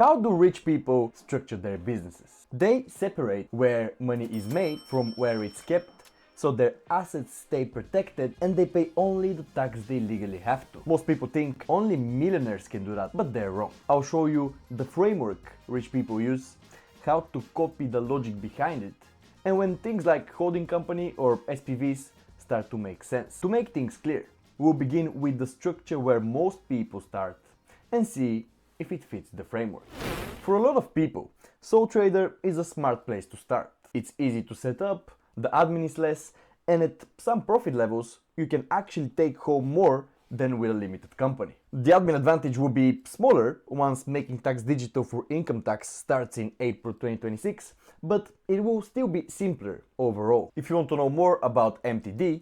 How do rich people structure their businesses? They separate where money is made from where it's kept, so their assets stay protected and they pay only the tax they legally have to. Most people think only millionaires can do that, but they're wrong. I'll show you the framework rich people use, how to copy the logic behind it, and when things like holding company or SPVs start to make sense. To make things clear, we'll begin with the structure where most people start and see if it fits the framework. For a lot of people, sole trader is a smart place to start. It's easy to set up, the admin is less, and at some profit levels, you can actually take home more than with a limited company. The admin advantage will be smaller once making tax digital for income tax starts in April 2026, but it will still be simpler overall. If you want to know more about MTD,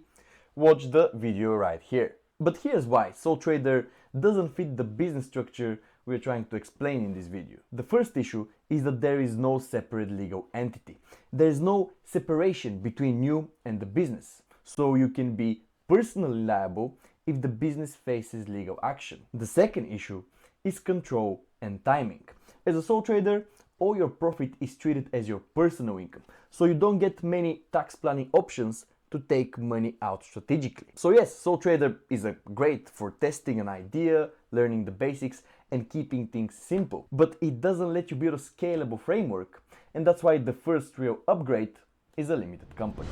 watch the video right here. But here's why sole trader doesn't fit the business structure we're trying to explain in this video. The first issue is that there is no separate legal entity. There is no separation between you and the business, so you can be personally liable if the business faces legal action. The second issue is control and timing. As a sole trader, all your profit is treated as your personal income, so you don't get many tax planning options to take money out strategically. So yes, sole trader is great for testing an idea, learning the basics, and keeping things simple. But it doesn't let you build a scalable framework, and that's why the first real upgrade is a limited company.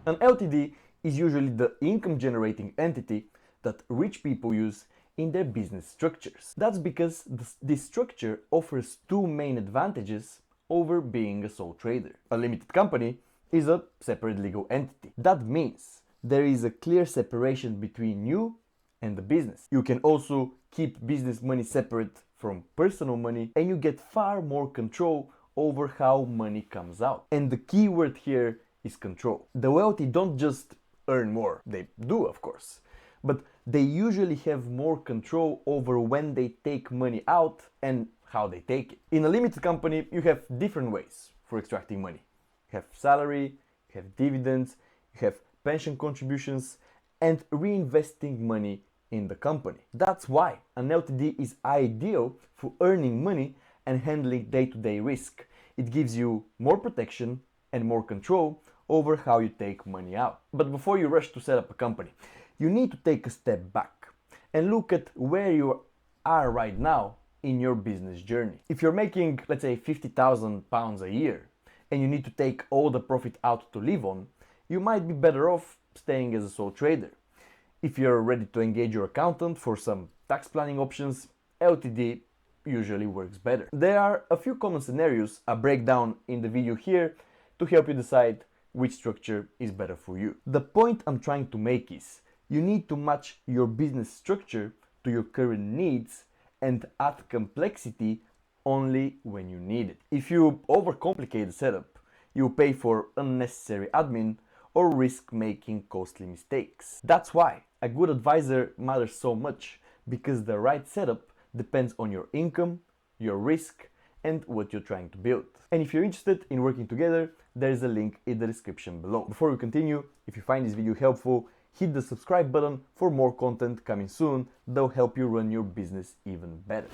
An LTD is usually the income generating entity that rich people use in their business structures. That's because this structure offers two main advantages over being a sole trader. A limited company is a separate legal entity. That means there is a clear separation between you and the business. You can also keep business money separate from personal money, and you get far more control over how money comes out. And the key word here is control. The wealthy don't just earn more, they do of course, but they usually have more control over when they take money out and how they take it. In a limited company, you have different ways for extracting money. You have salary, you have dividends, you have pension contributions, and reinvesting money in the company. That's why an LTD is ideal for earning money and handling day-to-day risk. It gives you more protection and more control over how you take money out. But before you rush to set up a company, you need to take a step back and look at where you are right now in your business journey. If you're making, let's say, £50,000 a year and you need to take all the profit out to live on, you might be better off staying as a sole trader. If you're ready to engage your accountant for some tax planning options, LTD usually works better. There are a few common scenarios I break down in the video here to help you decide which structure is better for you. The point I'm trying to make is you need to match your business structure to your current needs and add complexity only when you need it. If you overcomplicate the setup, you pay for unnecessary admin or risk making costly mistakes. That's why a good advisor matters so much, because the right setup depends on your income, your risk, and what you're trying to build. And if you're interested in working together, there is a link in the description below. Before we continue, if you find this video helpful, hit the subscribe button for more content coming soon that'll help you run your business even better.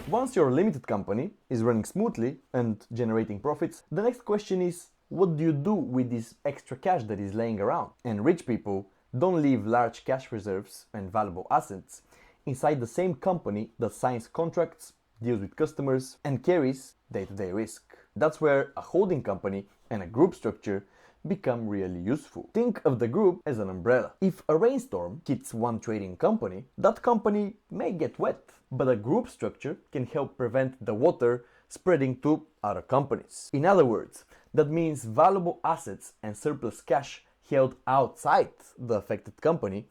Once your limited company is running smoothly and generating profits, the next question is, what do you do with this extra cash that is laying around? And rich people don't leave large cash reserves and valuable assets inside the same company that signs contracts, deals with customers, and carries day-to-day risk. That's where a holding company and a group structure become really useful. Think of the group as an umbrella. If a rainstorm hits one trading company, that company may get wet, but a group structure can help prevent the water spreading to other companies. In other words, that means valuable assets and surplus cash held outside the affected company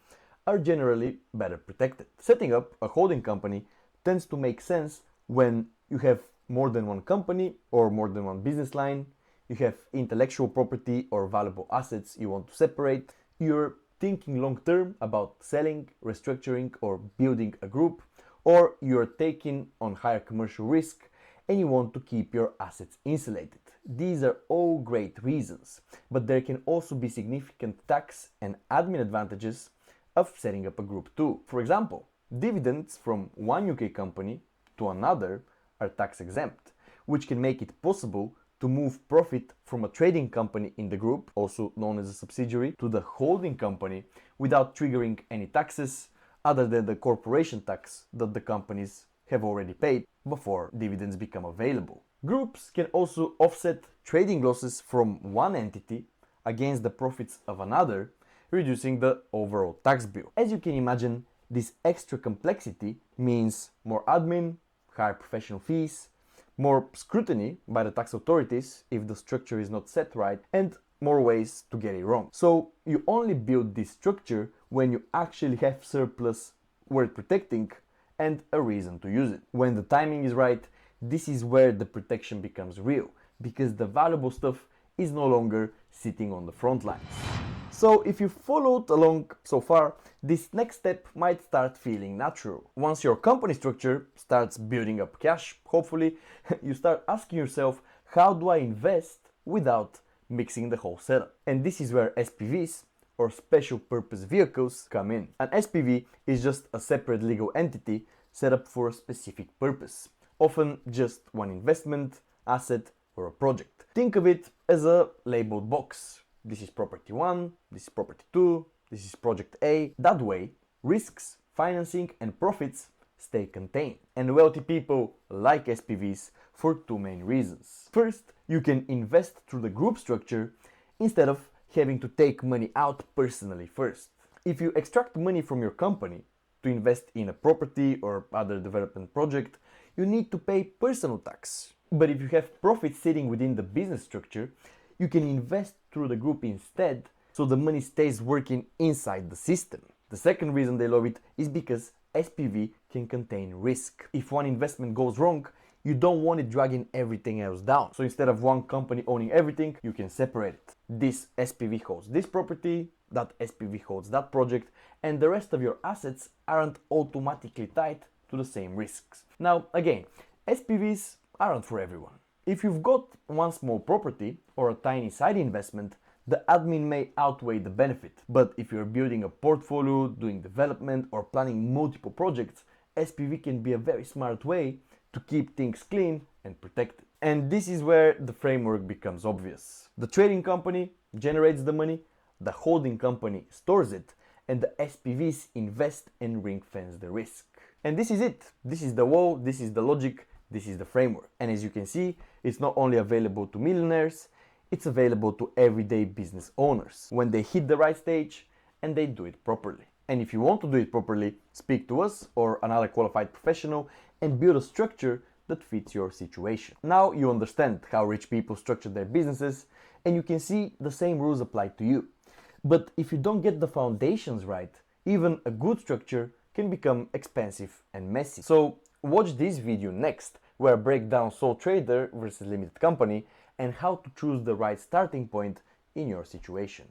are generally better protected. Setting up a holding company tends to make sense when you have more than one company or more than one business line, you have intellectual property or valuable assets you want to separate, you're thinking long term about selling, restructuring, or building a group, or you're taking on higher commercial risk and you want to keep your assets insulated. These are all great reasons, but there can also be significant tax and admin advantages of setting up a group too. For example, dividends from one UK company to another are tax exempt, which can make it possible to move profit from a trading company in the group, also known as a subsidiary, to the holding company without triggering any taxes other than the corporation tax that the companies have already paid before dividends become available. Groups can also offset trading losses from one entity against the profits of another, reducing the overall tax bill. As you can imagine, this extra complexity means more admin, higher professional fees, more scrutiny by the tax authorities if the structure is not set right, and more ways to get it wrong. So you only build this structure when you actually have surplus worth protecting and a reason to use it. When the timing is right, this is where the protection becomes real, because the valuable stuff is no longer sitting on the front lines. So if you followed along so far, this next step might start feeling natural. Once your company structure starts building up cash, hopefully, you start asking yourself, how do I invest without mixing the whole setup? And this is where SPVs, or special purpose vehicles, come in. An SPV is just a separate legal entity set up for a specific purpose, often just one investment, asset, or a project. Think of it as a labeled box. This is property 1, this is property 2, this is project A. That way, risks, financing, and profits stay contained. And wealthy people like SPVs for two main reasons. First, you can invest through the group structure instead of having to take money out personally first. If you extract money from your company to invest in a property or other development project, you need to pay personal tax. But if you have profits sitting within the business structure, you can invest through the group instead, so the money stays working inside the system. The second reason they love it is because SPV can contain risk. If one investment goes wrong, you don't want it dragging everything else down. So instead of one company owning everything, you can separate it. This SPV holds this property, that SPV holds that project, and the rest of your assets aren't automatically tied to the same risks. Now, again, SPVs aren't for everyone. If you've got one small property or a tiny side investment, the admin may outweigh the benefit. But if you're building a portfolio, doing development, or planning multiple projects, SPV can be a very smart way to keep things clean and protected. And this is where the framework becomes obvious. The trading company generates the money, the holding company stores it, and the SPVs invest and ring-fence the risk. And this is it. This is the wall, this is the logic, this is the framework. And as you can see, it's not only available to millionaires, it's available to everyday business owners when they hit the right stage and they do it properly. And if you want to do it properly, speak to us or another qualified professional and build a structure that fits your situation. Now you understand how rich people structure their businesses and you can see the same rules apply to you. But if you don't get the foundations right, even a good structure can become expensive and messy. So watch this video next, where I break down sole trader versus limited company and how to choose the right starting point in your situation.